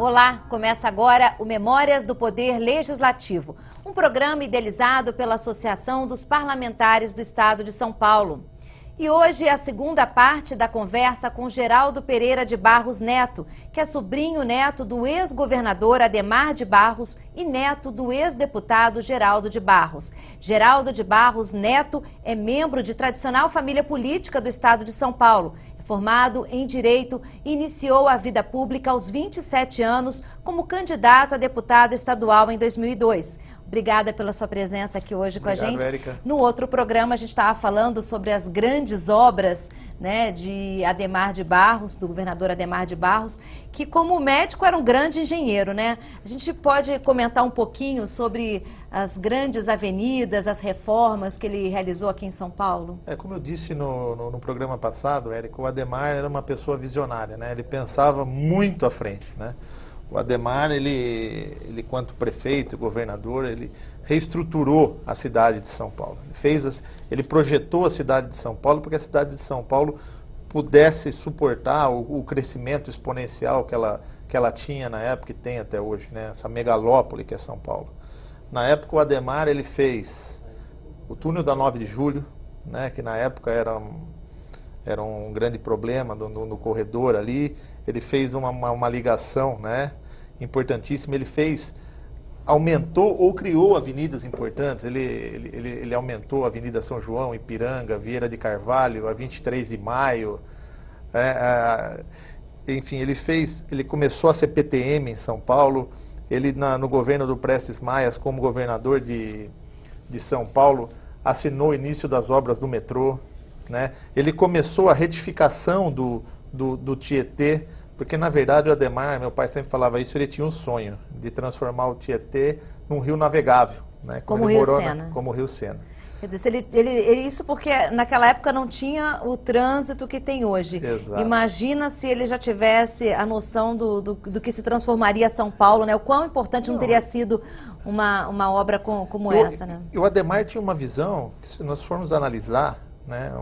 Olá, começa agora o Memórias do Poder Legislativo, um programa idealizado pela Associação dos Parlamentares do Estado de São Paulo. E hoje é a segunda parte da conversa com Geraldo Pereira de Barros Neto, que é sobrinho neto do ex-governador Adhemar de Barros e neto do ex-deputado Geraldo de Barros. Geraldo de Barros Neto é membro de tradicional família política do Estado de São Paulo. Formado em Direito, iniciou a vida pública aos 27 anos como candidato a deputado estadual em 2002. Obrigada pela sua presença aqui hoje com a gente. Érica. No outro programa a gente estava falando sobre as grandes obras, né, de Adhemar de Barros, do governador Adhemar de Barros, que como médico era um grande engenheiro, né? A gente pode comentar um pouquinho sobre as grandes avenidas, as reformas que ele realizou aqui em São Paulo? Como eu disse no programa passado, Érica, o Adhemar era uma pessoa visionária, né? Ele pensava muito à frente, né? O Adhemar, ele quanto prefeito, governador, ele reestruturou a cidade de São Paulo. Ele projetou a cidade de São Paulo para que a cidade de São Paulo pudesse suportar o crescimento exponencial que ela tinha na época e tem até hoje, né? Essa megalópole que é São Paulo. Na época, o Adhemar, ele fez o túnel da 9 de Julho, né? Que na época era um grande problema no corredor ali. Ele fez uma ligação, né, importantíssima. Aumentou ou criou avenidas importantes. Ele aumentou a Avenida São João, Ipiranga, Vieira de Carvalho, a 23 de Maio. Enfim, ele começou a CPTM em São Paulo. Ele, no governo do Prestes Maia, como governador de São Paulo, assinou o início das obras do metrô, né? Ele começou a retificação do Tietê, porque na verdade o Adhemar, meu pai sempre falava isso, ele tinha um sonho de transformar o Tietê num rio navegável, né? Como o Rio Sena. Como o Rio Sena. Quer dizer, isso porque naquela época não tinha o trânsito que tem hoje. Exato. Imagina se ele já tivesse a noção do que se transformaria São Paulo, né? O quão importante não teria sido uma obra como essa, né? E o Adhemar tinha uma visão, que se nós formos analisar, né,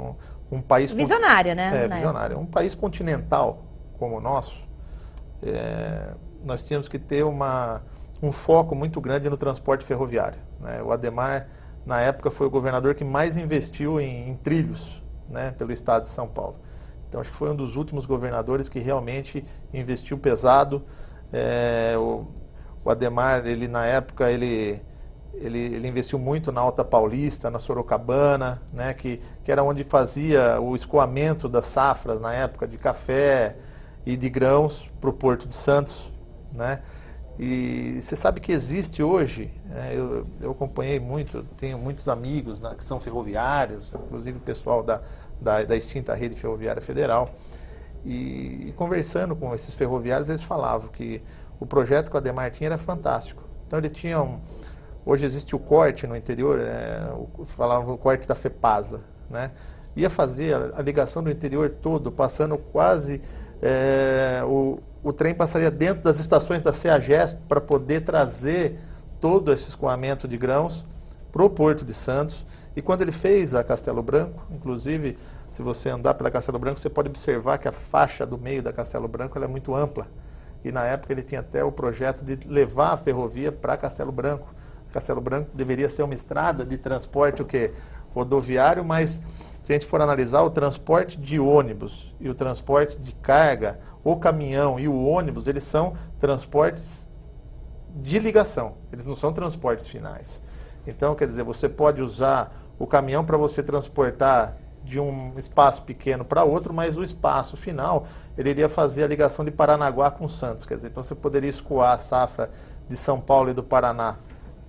um país... Visionária, né? Visionária. Um país continental como o nosso, nós tínhamos que ter um foco muito grande no transporte ferroviário, né? O Adhemar, na época, foi o governador que mais investiu em trilhos, né, pelo estado de São Paulo. Então, acho que foi um dos últimos governadores que realmente investiu pesado. O Adhemar, na época, ele investiu muito na Alta Paulista, na Sorocabana, né, que era onde fazia o escoamento das safras, na época, de café e de grãos para o Porto de Santos, né? E você sabe que existe hoje, eu acompanhei muito, tenho muitos amigos, né, que são ferroviários, inclusive o pessoal da extinta Rede Ferroviária Federal, e conversando com esses ferroviários, eles falavam que o projeto que o Adhemar tinha era fantástico. Então ele tinha hoje existe o corte no interior, falavam o corte da FEPASA, né? Ia fazer a ligação do interior todo, passando quase... O trem passaria dentro das estações da CEAGESP para poder trazer todo esse escoamento de grãos para o Porto de Santos. E quando ele fez a Castelo Branco, inclusive, se você andar pela Castelo Branco, você pode observar que a faixa do meio da Castelo Branco ela é muito ampla. E na época ele tinha até o projeto de levar a ferrovia para Castelo Branco. Castelo Branco deveria ser uma estrada de transporte rodoviário, mas se a gente for analisar o transporte de ônibus e o transporte de carga, o caminhão e o ônibus, eles são transportes de ligação, eles não são transportes finais. Então, quer dizer, você pode usar o caminhão para você transportar de um espaço pequeno para outro, mas o espaço final, ele iria fazer a ligação de Paranaguá com Santos. Quer dizer, então você poderia escoar a safra de São Paulo e do Paraná,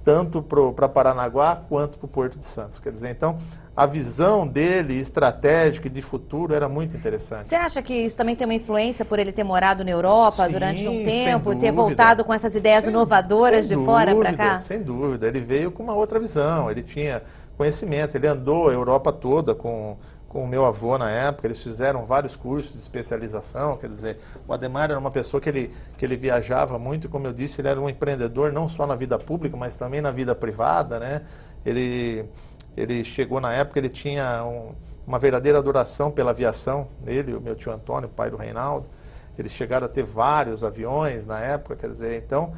tanto para Paranaguá quanto para o Porto de Santos. Quer dizer, então, a visão dele, estratégica e de futuro, era muito interessante. Você acha que isso também tem uma influência por ele ter morado na Europa durante um tempo, ter voltado com essas ideias inovadoras de fora para cá? Sem dúvida, ele veio com uma outra visão, ele tinha conhecimento, ele andou a Europa toda com o meu avô na época, eles fizeram vários cursos de especialização, quer dizer, o Adhemar era uma pessoa que ele viajava muito, e como eu disse, ele era um empreendedor não só na vida pública, mas também na vida privada, né? Ele chegou na época, ele tinha uma verdadeira adoração pela aviação, ele, o meu tio Antônio, pai do Reinaldo, eles chegaram a ter vários aviões na época, quer dizer, então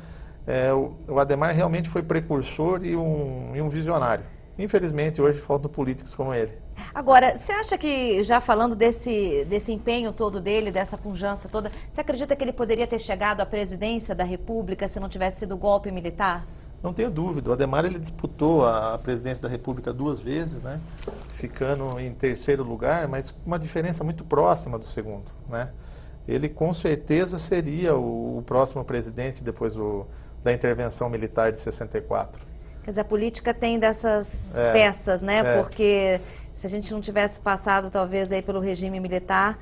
o Adhemar realmente foi precursor e um visionário. Infelizmente, hoje faltam políticos como ele. Agora, você acha que, já falando desse empenho todo dele, dessa pujança toda, você acredita que ele poderia ter chegado à presidência da República se não tivesse sido golpe militar? Não tenho dúvida. O Adhemar ele disputou a presidência da República 2 vezes, né? Ficando em terceiro lugar, mas com uma diferença muito próxima do segundo, né? Ele com certeza seria o próximo presidente depois da intervenção militar de 64. Quer dizer, a política tem dessas peças, né? Porque se a gente não tivesse passado, talvez, aí pelo regime militar,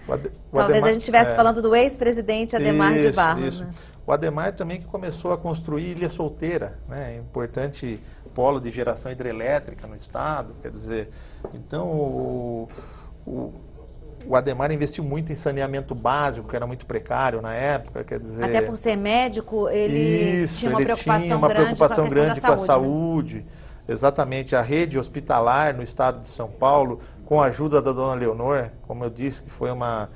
talvez a gente estivesse falando do ex-presidente Adhemar de Barros. Isso. Né? O Adhemar também que começou a construir Ilha Solteira, né? Importante polo de geração hidrelétrica no estado, quer dizer, então o Adhemar investiu muito em saneamento básico, que era muito precário na época, quer dizer... Até por ser médico, ele tinha uma preocupação grande com a saúde. Né? Exatamente, a rede hospitalar no estado de São Paulo, com a ajuda da dona Leonor, como eu disse, que foi uma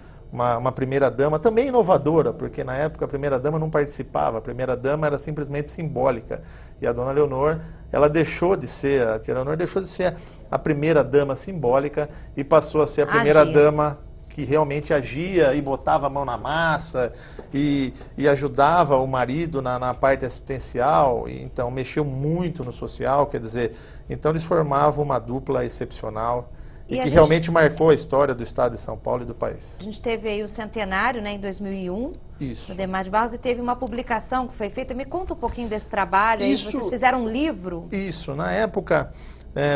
primeira-dama também inovadora, porque na época a primeira-dama não participava, a primeira-dama era simplesmente simbólica. E a dona Leonor, ela deixou de ser, a tia Leonor deixou de ser a primeira-dama simbólica e passou a ser a primeira-dama que realmente agia e botava a mão na massa e ajudava o marido na parte assistencial, e então mexeu muito no social, quer dizer, então eles formavam uma dupla excepcional. E que realmente marcou a história do estado de São Paulo e do país. A gente teve aí o centenário, né, em 2001, Isso. do Adhemar de Barros, e teve uma publicação que foi feita. Me conta um pouquinho desse trabalho. Isso, aí vocês fizeram um livro? Isso, na época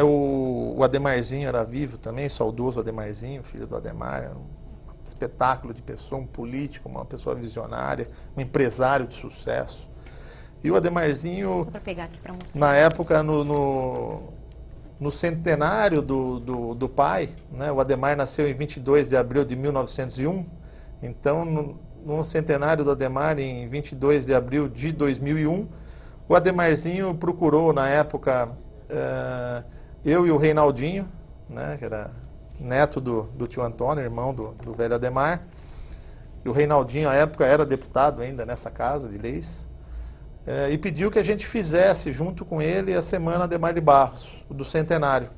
o Ademarzinho era vivo também, saudoso Ademarzinho, filho do Adhemar, era um espetáculo de pessoa, um político, uma pessoa visionária, um empresário de sucesso. E o Ademarzinho, só para pegar aqui para mostrar. Na época, no centenário do pai, né? O Adhemar nasceu em 22 de abril de 1901, então no centenário do Adhemar, em 22 de abril de 2001, o Ademarzinho procurou, na época, eu e o Reinaldinho, né? Que era neto do tio Antônio, irmão do velho Adhemar, e o Reinaldinho, à época, era deputado ainda nessa casa de leis, e pediu que a gente fizesse, junto com ele, a Semana Adhemar de Barros, do centenário.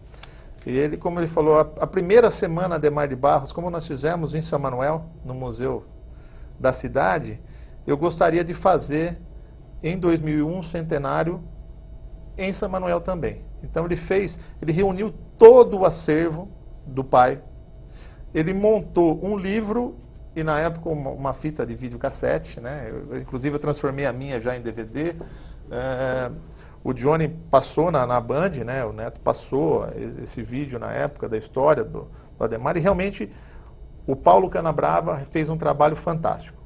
E ele, como ele falou, a primeira Semana Adhemar de Barros, como nós fizemos em São Manuel, no museu da cidade, eu gostaria de fazer, em 2001, um centenário em São Manuel também. Então ele reuniu todo o acervo do pai, ele montou um livro e na época uma fita de videocassete, né? Inclusive eu transformei a minha já em DVD. O Johnny passou na Band, né? O Neto passou esse vídeo na época da história do Adhemar, e realmente o Paulo Canabrava fez um trabalho fantástico.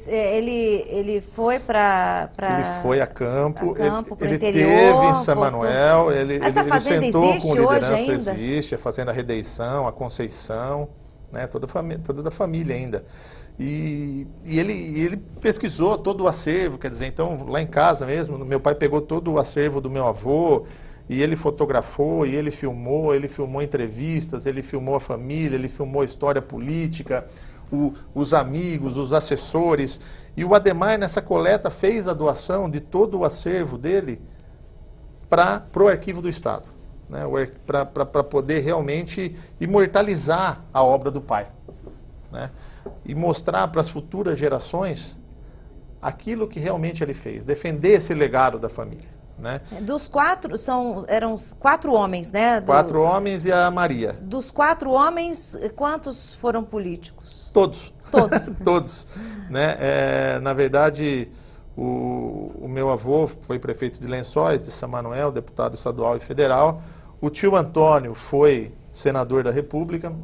Ele foi para Ele foi a campo, ele interior, teve em São Manuel, ele sentou com liderança, existe, a Fazenda Redeição, a Conceição, né, toda da família ainda. E ele pesquisou todo o acervo, quer dizer, então lá em casa mesmo, meu pai pegou todo o acervo do meu avô, e ele fotografou, e ele filmou entrevistas, ele filmou a família, ele filmou a história política, os amigos, os assessores. E o Adhemar, nessa coleta, fez a doação de todo o acervo dele para o Arquivo do Estado, né, para poder realmente imortalizar a obra do pai, né, e mostrar para as futuras gerações aquilo que realmente ele fez, defender esse legado da família. Né? Dos quatro, eram 4 homens, né? 4 homens e a Maria. Dos 4 homens, quantos foram políticos? Todos. Todos. Todos. Né? Na verdade, o meu avô foi prefeito de Lençóis, de São Manuel, deputado estadual e federal. O tio Antônio foi senador da República.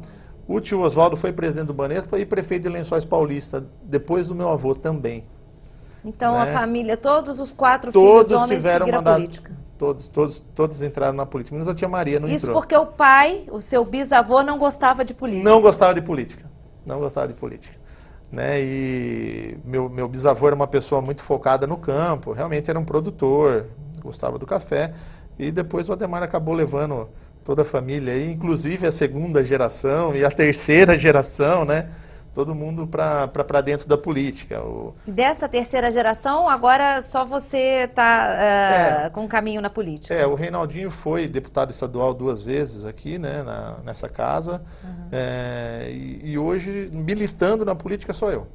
O tio Oswaldo foi presidente do Banespa e prefeito de Lençóis Paulista, depois do meu avô também. Então, né? A família, todos os 4 filhos homens tiveram seguiram a política. Todos entraram na política, menos a tia Maria não entrou. Isso porque o pai, o seu bisavô, não gostava de política. Não gostava de política. Né? E meu bisavô era uma pessoa muito focada no campo, realmente era um produtor, gostava do café. E depois o Adhemar acabou levando toda a família, inclusive a segunda geração e a terceira geração, né? todo mundo para dentro da política. Dessa terceira geração, agora só você está com um caminho na política. O Reinaldinho foi deputado estadual 2 vezes aqui, né, nessa casa, e hoje militando na política sou eu.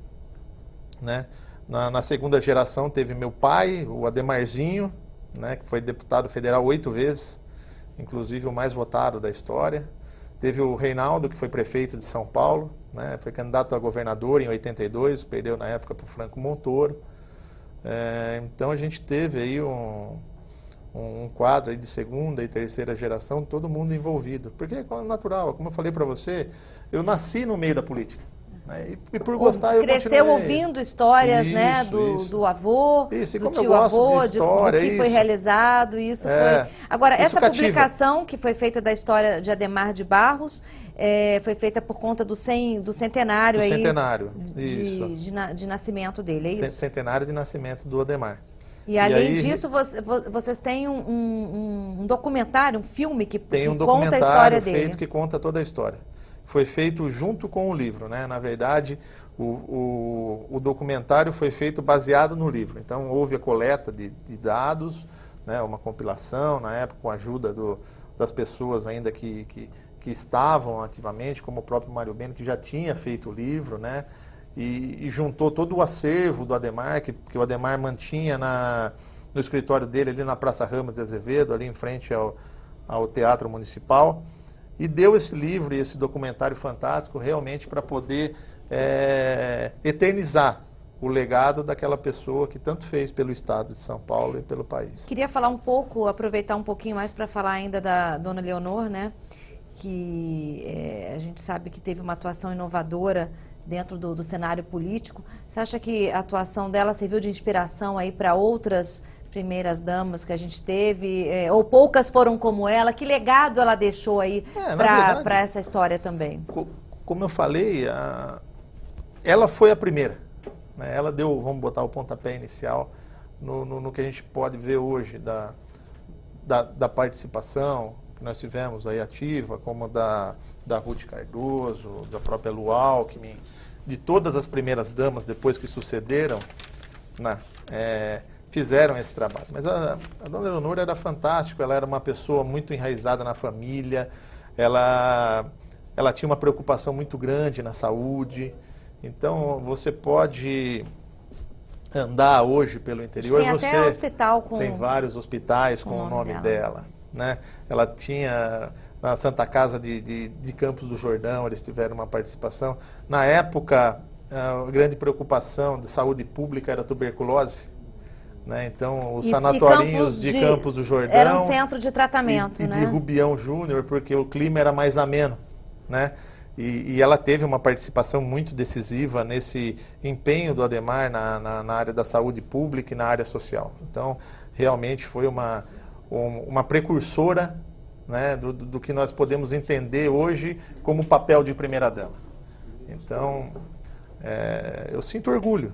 Né? Na segunda geração teve meu pai, o Ademarzinho, né, que foi deputado federal 8 vezes, inclusive o mais votado da história. Teve o Reinaldo, que foi prefeito de São Paulo, né, foi candidato a governador em 82, perdeu na época para o Franco Montoro. Então a gente teve aí um quadro aí de segunda e terceira geração, todo mundo envolvido. Porque é natural, como eu falei para você, eu nasci no meio da política. Né, e por gostar eu cresceu ouvindo histórias, né, do avô, do tio-avô, do que foi realizado, isso foi... Agora, essa publicação que foi feita da história de Adhemar de Barros, foi feita por conta do centenário aí... Centenário, de nascimento dele, é isso? Centenário de nascimento do Adhemar. E além disso, vocês têm um documentário, um filme que conta a história dele. Tem um documentário feito que conta toda a história. Foi feito junto com o livro, né? Na verdade, o documentário foi feito baseado no livro. Então, houve a coleta de dados, né? Uma compilação, na época, com a ajuda das pessoas ainda que estavam ativamente, como o próprio Mário Beno, que já tinha feito o livro, né? E juntou todo o acervo do Adhemar, que o Adhemar mantinha no escritório dele, ali na Praça Ramos de Azevedo, ali em frente ao Teatro Municipal. E deu esse livro e esse documentário fantástico realmente para poder eternizar o legado daquela pessoa que tanto fez pelo estado de São Paulo e pelo país. Queria falar um pouco, aproveitar um pouquinho mais para falar ainda da dona Leonor, né? Que a gente sabe que teve uma atuação inovadora dentro do cenário político. Você acha que a atuação dela serviu de inspiração aí para outras primeiras damas que a gente teve, ou poucas foram como ela? Que legado ela deixou aí para essa história também? Como eu falei, ela foi a primeira. Né? Ela deu, vamos botar o pontapé inicial no que a gente pode ver hoje da participação que nós tivemos aí ativa, como da Ruth Cardoso, da própria Lu Alckmin, de todas as primeiras damas depois que sucederam, né? Fizeram esse trabalho. Mas a dona Leonor era fantástica, ela era uma pessoa muito enraizada na família, ela tinha uma preocupação muito grande na saúde. Então, você pode andar hoje pelo interior, tem até hospital tem vários hospitais com o nome dela. Né? Ela tinha na Santa Casa de Campos do Jordão, eles tiveram uma participação. Na época, a grande preocupação de saúde pública era a tuberculose. Né? Então, os sanatorinhos de Campos do Jordão... Era um centro de tratamento, e né? de Rubião Júnior, porque o clima era mais ameno. Né? E ela teve uma participação muito decisiva nesse empenho do Adhemar na área da saúde pública e na área social. Então, realmente foi uma precursora, né, do que nós podemos entender hoje como papel de primeira-dama. Então, eu sinto orgulho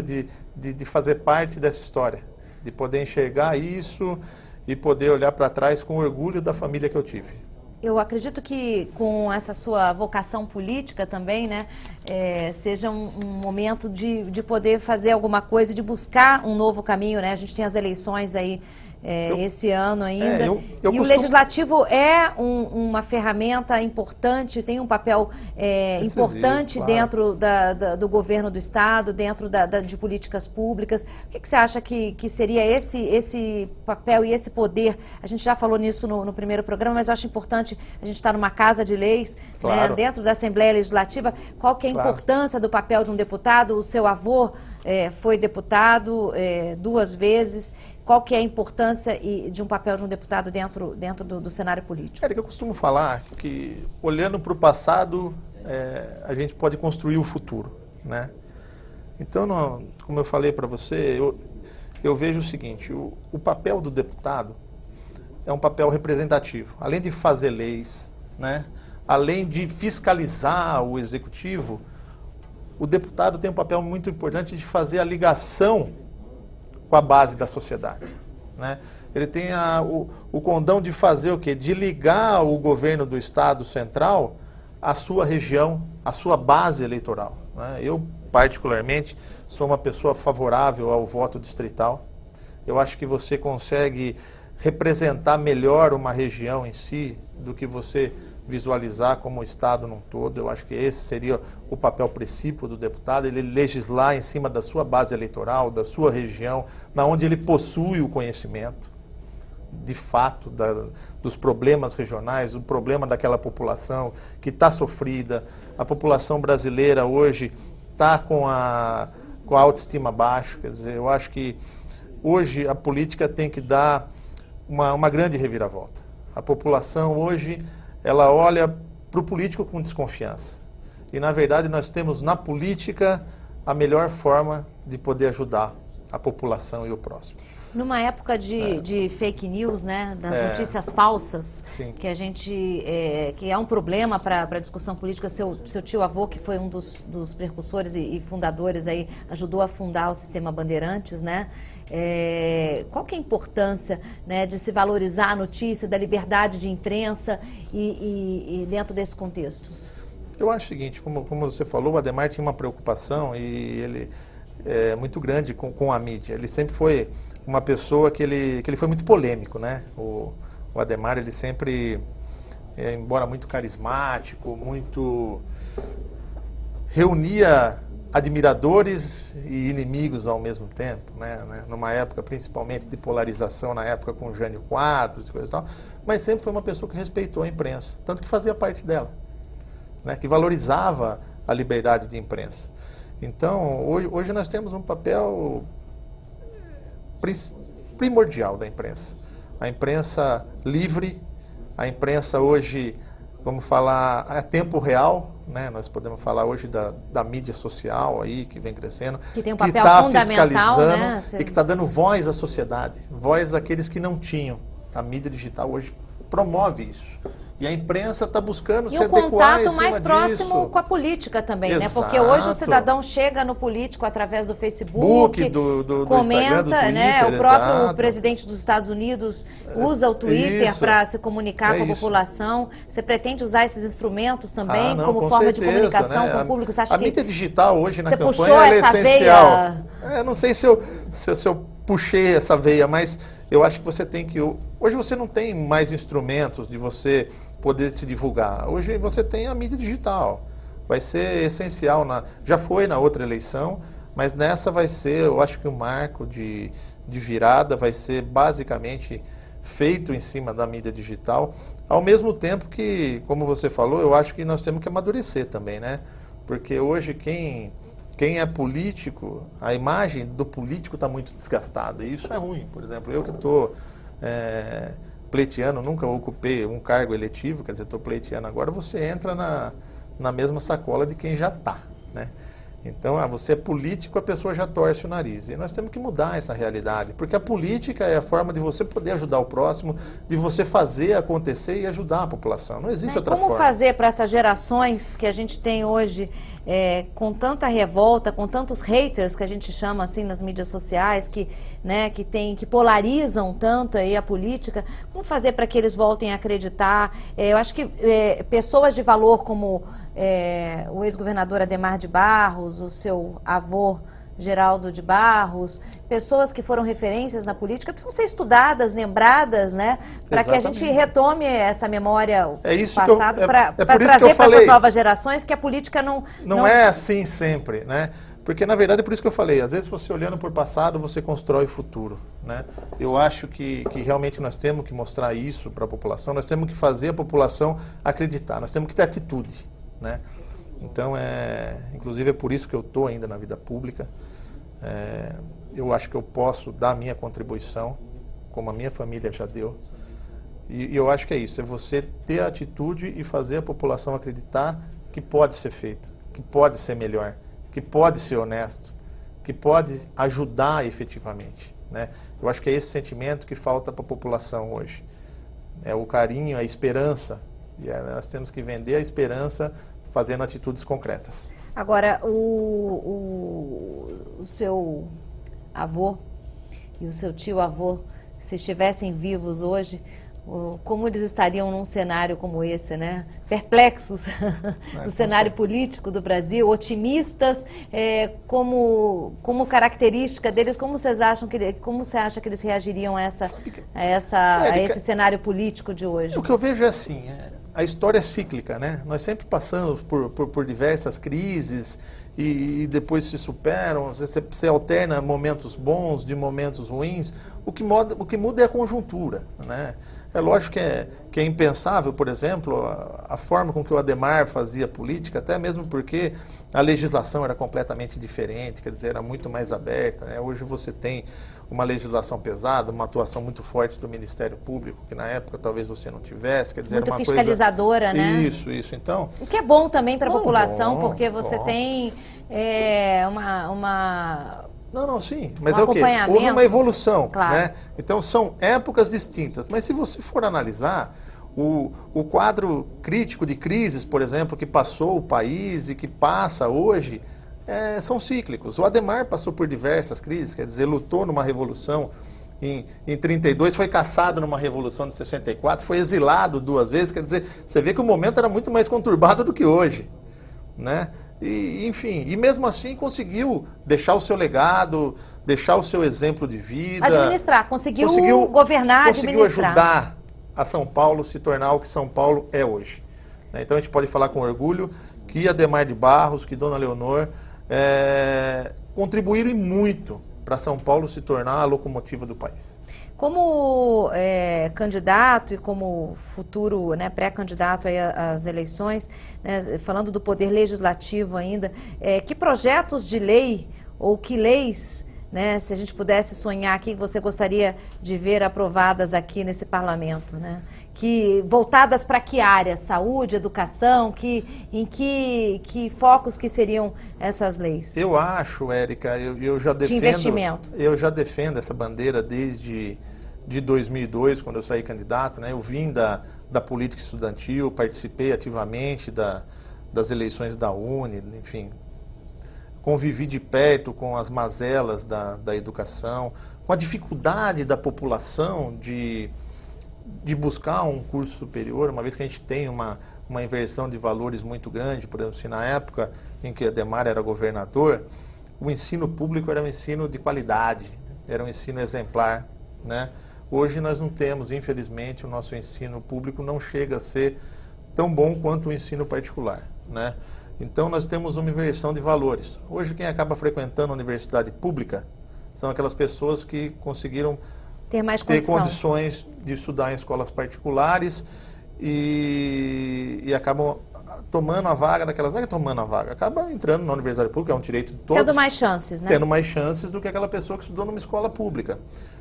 de fazer parte dessa história, de poder enxergar isso e poder olhar para trás com orgulho da família que eu tive. Eu acredito que com essa sua vocação política também, né, seja um momento de poder fazer alguma coisa, de buscar um novo caminho, né? A gente tem as eleições aí esse ano ainda. O Legislativo é uma ferramenta importante, tem um papel importante, claro, dentro do governo do Estado, dentro de políticas públicas. O que você acha que seria esse papel e esse poder? A gente já falou nisso no primeiro programa, mas eu acho importante a gente estar numa casa de leis, claro, né, dentro da Assembleia Legislativa. Qual que é a importância do papel de um deputado? O seu avô foi deputado 2 vezes. Qual que é a importância de um papel de um deputado dentro do cenário político? Eu costumo falar que, olhando para o passado, a gente pode construir o futuro. Né? Então, como eu falei para você, eu vejo o seguinte, o papel do deputado é um papel representativo. Além de fazer leis, né? Além de fiscalizar o executivo, o deputado tem um papel muito importante de fazer a ligação com a base da sociedade. Né? Ele tem o condão de fazer o quê? De ligar o governo do Estado central a sua região, a sua base eleitoral, né? Eu, particularmente, sou uma pessoa favorável ao voto distrital. Eu acho que você consegue representar melhor uma região em si do que você visualizar como o Estado num todo. Eu acho que esse seria o papel princípio do deputado, ele legislar em cima da sua base eleitoral, da sua região, na onde ele possui o conhecimento, de fato, dos problemas regionais, o problema daquela população que está sofrida. A população brasileira hoje está com a autoestima baixa. Quer dizer, eu acho que hoje a política tem que dar uma grande reviravolta. A população hoje, ela olha para o político com desconfiança. E, na verdade, nós temos na política a melhor forma de poder ajudar a população e o próximo. Numa época de fake news, né, das notícias falsas, sim, que a gente que é um problema para a discussão política. Seu tio-avô, que foi um dos precursores e fundadores, aí, ajudou a fundar o sistema Bandeirantes, né? Qual que é a importância, né, de se valorizar a notícia, da liberdade de imprensa e dentro desse contexto? Eu acho o seguinte, como você falou, o Adhemar tinha uma preocupação e ele é muito grande com a mídia. Ele sempre foi uma pessoa que ele foi muito polêmico, né? O Adhemar, ele sempre, embora muito carismático, muito reunia admiradores e inimigos ao mesmo tempo, né? Numa época principalmente de polarização, na época com Jânio Quadros e coisa e tal, mas sempre foi uma pessoa que respeitou a imprensa, tanto que fazia parte dela, né? Que valorizava a liberdade de imprensa. Então, hoje nós temos um papel primordial da imprensa. A imprensa livre, a imprensa hoje, vamos falar, a tempo real, né? Nós podemos falar hoje da mídia social aí, que vem crescendo, que tem um papel que está fundamental, fiscalizando, né? E que está dando voz à sociedade, voz àqueles que não tinham. A mídia digital hoje promove isso. E a imprensa está buscando se adequar um contato mais disso. Próximo com a política também, Exato. né? Porque hoje o cidadão chega no político através do Facebook, do comenta, Instagram, do Twitter, né? O próprio exato. Presidente dos Estados Unidos usa o Twitter para se comunicar com a população. Você pretende usar esses instrumentos também como forma de comunicação, né, com o público? Você acha a mídia digital hoje na você campanha ela é essencial. Veia? Não sei se eu puxei essa veia, mas eu acho que você tem que... Hoje você não tem mais instrumentos de você poder se divulgar. Hoje você tem a mídia digital. Vai ser essencial. Já foi na outra eleição, mas nessa vai ser, eu acho que o marco de virada vai ser basicamente feito em cima da mídia digital. Ao mesmo tempo que, como você falou, eu acho que nós temos que amadurecer também, né? Porque hoje quem é político, a imagem do político está muito desgastada. E isso é ruim. Por exemplo, eu que estou pleiteando, nunca ocupei um cargo eletivo, quer dizer, estou pleiteando agora, você entra na mesma sacola de quem já está, né? Então, você é político, a pessoa já torce o nariz. E nós temos que mudar essa realidade, porque a política é a forma de você poder ajudar o próximo, de você fazer acontecer e ajudar a população. Não existe outra forma. Como fazer para essas gerações que a gente tem hoje, com tanta revolta, com tantos haters que a gente chama assim nas mídias sociais, que polarizam tanto aí a política, como fazer para que eles voltem a acreditar? Eu acho que pessoas de valor como o ex-governador Adhemar de Barros, o seu avô Geraldo de Barros, pessoas que foram referências na política, precisam ser estudadas, lembradas, né? Para que a gente retome essa memória do passado, para trazer para essas novas gerações que a política não é assim sempre, né? Porque, na verdade, é por isso que eu falei, às vezes você olhando para o passado, você constrói o futuro, né? Eu acho que realmente nós temos que mostrar isso para a população, nós temos que fazer a população acreditar, nós temos que ter atitude, né? Então, inclusive é por isso que eu estou ainda na vida pública. Eu acho que eu posso dar a minha contribuição, como a minha família já deu. E eu acho que é isso, é você ter a atitude e fazer a população acreditar que pode ser feito, que pode ser melhor, que pode ser honesto, que pode ajudar efetivamente, né? Eu acho que é esse sentimento que falta para a população hoje. É o carinho, a esperança. E nós temos que vender a esperança fazendo atitudes concretas. Agora, o seu avô e o seu tio-avô, se estivessem vivos hoje, como eles estariam num cenário como esse, né? Perplexos no cenário político do Brasil, otimistas, como característica deles, como você acha que eles reagiriam a esse cenário político de hoje? O que eu vejo é assim, a história é cíclica, né? Nós sempre passamos por diversas crises e depois se superam, você alterna momentos bons de momentos ruins, o que muda é a conjuntura, né? É lógico que é impensável, por exemplo, a forma com que o Adhemar fazia política, até mesmo porque a legislação era completamente diferente, quer dizer, era muito mais aberta, né? Hoje você tem uma legislação pesada, uma atuação muito forte do Ministério Público, que na época talvez você não tivesse, quer dizer, muito era uma fiscalizadora, coisa... né? Isso, então... O que é bom também para a população, bom, porque você tem sim, mas um é o quê? Houve uma evolução, claro, né? Então são épocas distintas, mas se você for analisar o quadro crítico de crises, por exemplo, que passou o país e que passa hoje, são cíclicos. O Adhemar passou por diversas crises, quer dizer, lutou numa revolução em 32, foi caçado numa revolução de 64, foi exilado 2 vezes, quer dizer, você vê que o momento era muito mais conturbado do que hoje, né? E, enfim, e mesmo assim conseguiu deixar o seu legado, deixar o seu exemplo de vida. Administrar, conseguiu governar, conseguiu administrar. Ajudar a São Paulo se tornar o que São Paulo é hoje. Então a gente pode falar com orgulho que Adhemar de Barros, que Dona Leonor contribuíram muito para São Paulo se tornar a locomotiva do país. Como candidato e como futuro, né, pré-candidato às eleições, né, falando do poder legislativo ainda, que projetos de lei ou que leis, né, se a gente pudesse sonhar aqui, você gostaria de ver aprovadas aqui nesse parlamento, né? Voltadas para que área? Saúde, educação? Em que focos que seriam essas leis? Eu acho, Érica, eu já defendo... De investimento. Eu já defendo essa bandeira desde 2002, quando eu saí candidato, né? Eu vim da política estudantil, participei ativamente das eleições da UNE, enfim, convivi de perto com as mazelas da educação, com a dificuldade da população de buscar um curso superior, uma vez que a gente tem uma inversão de valores muito grande. Por exemplo, se na época em que Adhemar era governador, o ensino público era um ensino de qualidade, era um ensino exemplar, né? Hoje nós não temos, infelizmente, o nosso ensino público não chega a ser tão bom quanto o ensino particular, né? Então nós temos uma inversão de valores. Hoje quem acaba frequentando a universidade pública são aquelas pessoas que conseguiram ter condições de estudar em escolas particulares e acabam tomando a vaga daquelas... Não é tomando a vaga, acabam entrando na universidade pública, é um direito de todos. Tendo mais chances, né? Tendo mais chances do que aquela pessoa que estudou numa escola pública.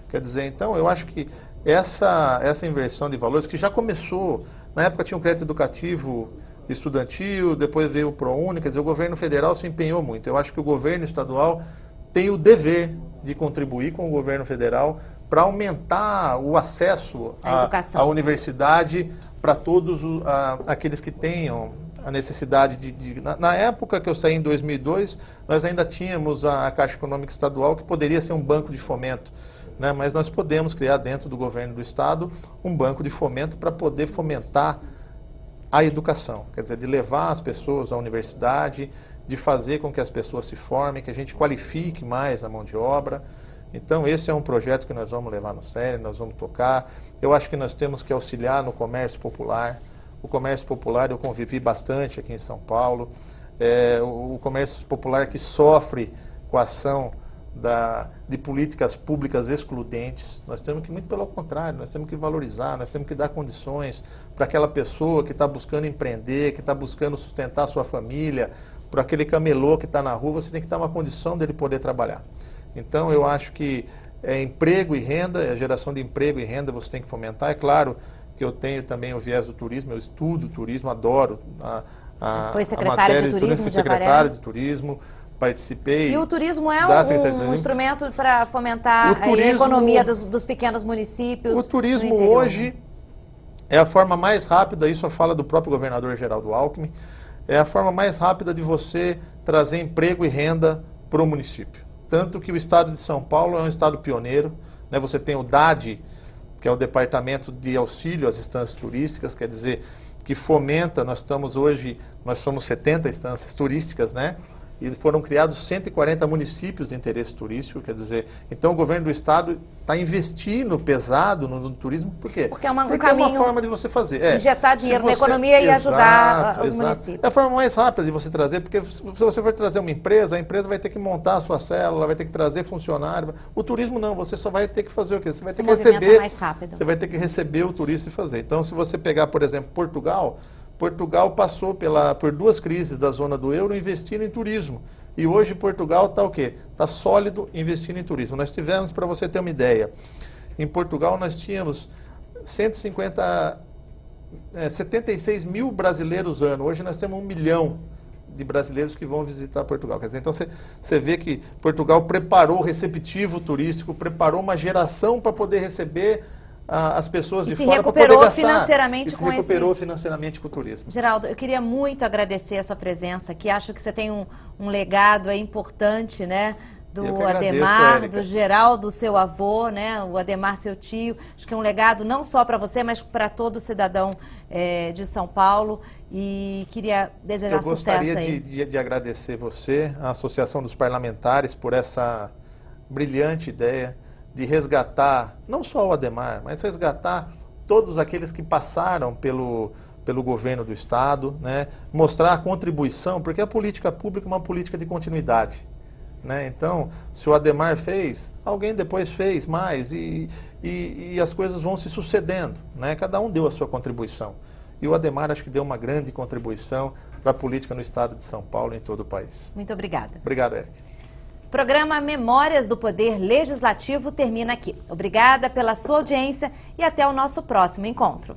Quer dizer, então, eu acho que essa inversão de valores, que já começou, na época tinha um crédito educativo estudantil, depois veio o ProUni, quer dizer, o governo federal se empenhou muito. Eu acho que o governo estadual tem o dever de contribuir com o governo federal para aumentar o acesso à universidade para todos aqueles que tenham a necessidade Na época que eu saí em 2002, nós ainda tínhamos a Caixa Econômica Estadual, que poderia ser um banco de fomento, né? Mas nós podemos criar dentro do governo do Estado um banco de fomento para poder fomentar a educação, quer dizer, de levar as pessoas à universidade, de fazer com que as pessoas se formem, que a gente qualifique mais a mão de obra. Então esse é um projeto que nós vamos levar no sério, nós vamos tocar. Eu acho que nós temos que auxiliar no comércio popular. O comércio popular eu convivi bastante aqui em São Paulo. O comércio popular que sofre com a ação de políticas públicas excludentes. Nós temos que, muito pelo contrário, nós temos que valorizar, nós temos que dar condições para aquela pessoa que está buscando empreender, que está buscando sustentar a sua família, para aquele camelô que está na rua, você tem que dar uma condição dele poder trabalhar. Então, eu acho que emprego e renda, a geração de emprego e renda você tem que fomentar. É claro que eu tenho também o viés do turismo, eu estudo turismo, adoro a matéria de turismo, fui secretário de turismo, participei. E o turismo é um instrumento para fomentar a economia dos pequenos municípios? O turismo hoje é a forma mais rápida, isso é a fala do próprio governador Geraldo Alckmin, é a forma mais rápida de você trazer emprego e renda para o município. Tanto que o estado de São Paulo é um estado pioneiro, né? Você tem o DAD, que é o Departamento de Auxílio às Instâncias Turísticas, quer dizer, que fomenta, nós somos 70 instâncias turísticas, né? E foram criados 140 municípios de interesse turístico, quer dizer, então o governo do estado está investindo pesado no turismo, por quê? Porque é um Porque caminho, é uma forma de você fazer. Injetar dinheiro na economia e ajudar os municípios. É a forma mais rápida de você trazer, porque se você for trazer uma empresa, a empresa vai ter que montar a sua célula, vai ter que trazer funcionário. O turismo não, você só vai ter que fazer o quê? Você vai ter que receber, mais rápido. Você vai ter que receber o turista e fazer. Então, se você pegar, por exemplo, Portugal passou por 2 crises da zona do euro investindo em turismo. E hoje Portugal está o quê? Está sólido investindo em turismo. Nós tivemos, para você ter uma ideia, em Portugal nós tínhamos 76 mil brasileiros ano. Hoje nós temos 1 milhão de brasileiros que vão visitar Portugal. Quer dizer, então você vê que Portugal preparou o receptivo turístico, preparou uma geração para poder receber as pessoas de fora para poder gastar. Recuperou financeiramente com o turismo. Geraldo, eu queria muito agradecer a sua presença aqui. Acho que você tem um legado aí importante, né? Do Adhemar, do Geraldo, seu avô, né? O Adhemar, seu tio. Acho que é um legado não só para você, mas para todo cidadão de São Paulo. E queria desejar sucesso aí. Eu gostaria de agradecer você, a Associação dos Parlamentares, por essa brilhante ideia de resgatar, não só o Adhemar, mas resgatar todos aqueles que passaram pelo governo do Estado, né? Mostrar a contribuição, porque a política pública é uma política de continuidade, né? Então, se o Adhemar fez, alguém depois fez mais e as coisas vão se sucedendo, né? Cada um deu a sua contribuição. E o Adhemar acho que deu uma grande contribuição para a política no Estado de São Paulo e em todo o país. Muito obrigada. Obrigado, Eric. O programa Memórias do Poder Legislativo termina aqui. Obrigada pela sua audiência e até o nosso próximo encontro.